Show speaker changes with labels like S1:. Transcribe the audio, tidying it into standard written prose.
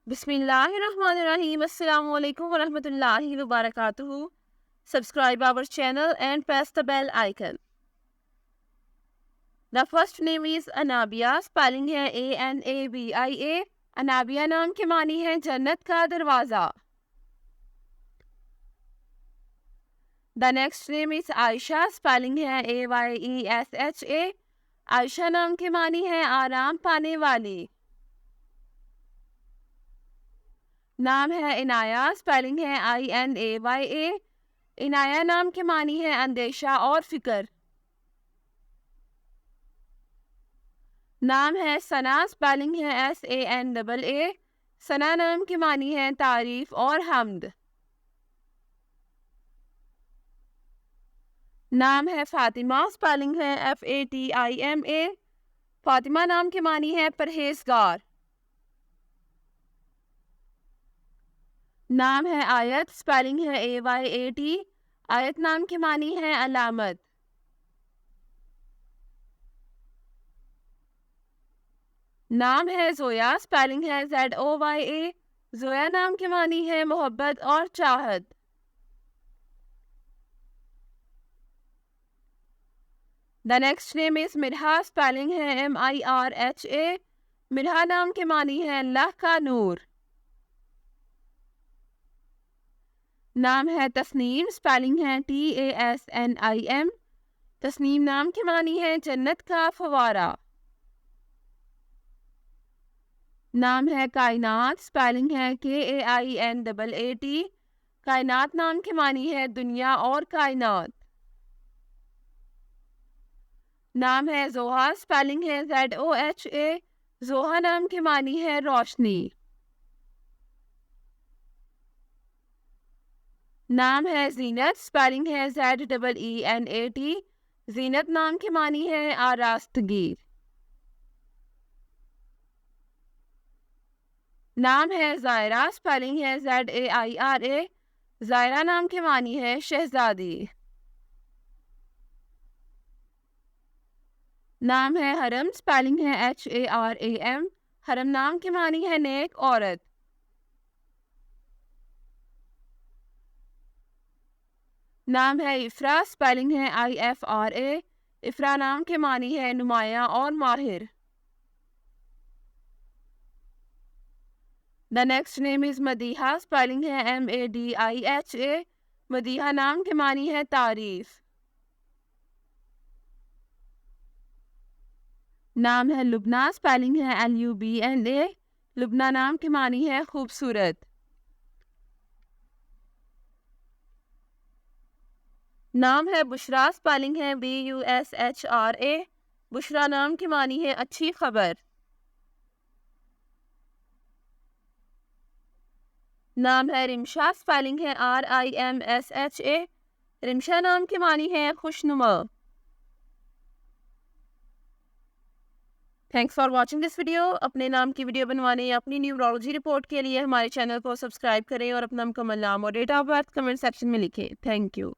S1: Bismillahirrahmanirrahim. Assalamu alaikum wa rahmatullahi wa barakatuhu. Subscribe our channel and press the bell icon. The first name is Anabia. Spelling है ANABIA. Anabia नाम के मानी है जन्नत का दरवाज़ा. The next name is Aisha. Spelling है AYESHA. Ayesha नाम के मानी है आराम पाने वाली. नाम है इनाया. स्पेलिंग है INAYA. इनाया नाम के मानी है अंदेशा और फिक्र. नाम है सना. स्पेलिंग है SANAA. सना नाम की मानी है तारीफ और हम्द. नाम है फातिमा. स्पेलिंग है FATIMA. फातिमा नाम की मानी है परहेजगार. नाम है आयत. स्पेलिंग है AYAT. आयत नाम की मानी है अलामत. नाम है जोया. स्पेलिंग है ZOYA. जोया नाम की मानी है मोहब्बत और चाहत. The next name is Mirha. Spelling है MIRHA. मिरहा नाम की मानी है अल्लाह का नूर. नाम है तस्नीम. स्पेलिंग है TASNIM. तस्नीम नाम की मानी है जन्नत का फवारा. नाम है कायनात. स्पेलिंग है KAINAAT. कायनात नाम की मानी है दुनिया और कायनात. नाम है जोहा. स्पेलिंग है ZOHA. जोहा नाम की मानी है रोशनी. नाम है जीनत. स्पेलिंग है ZEENAT. जीनत नाम की मानी है आरास्तगी. नाम है जायरा. स्पेलिंग है ZAIRA. जायरा नाम की मानी है शहजादी. नाम है हरम. स्पेलिंग है HARAM. हरम नाम की मानी है नेक औरत. नाम है इफ्रा. स्पेलिंग है IFRA. इफ्रा नाम की मानी है नुमाया और माहिर. The next name is Madiha. Spelling है MADIHA. मदीहा नाम की मानी है तारीफ. नाम है लुबना. स्पेलिंग है LUBNA. लुबना नाम की मानी है खूबसूरत. नाम है बुशरा. स्पेलिंग है BUSHRA. बुशरा नाम की मानी है अच्छी खबर. नाम है रिमशा. स्पेलिंग है RIMSHA. रिमशा नाम की मानी है खुशनुमा. Thanks for watching this video. अपने नाम की वीडियो बनवाने या अपनी न्यूमरोलॉजी रिपोर्ट के लिए हमारे चैनल को सब्सक्राइब करें और अपना मुकम्मल नाम और date of birth comment section में लिखें. Thank you.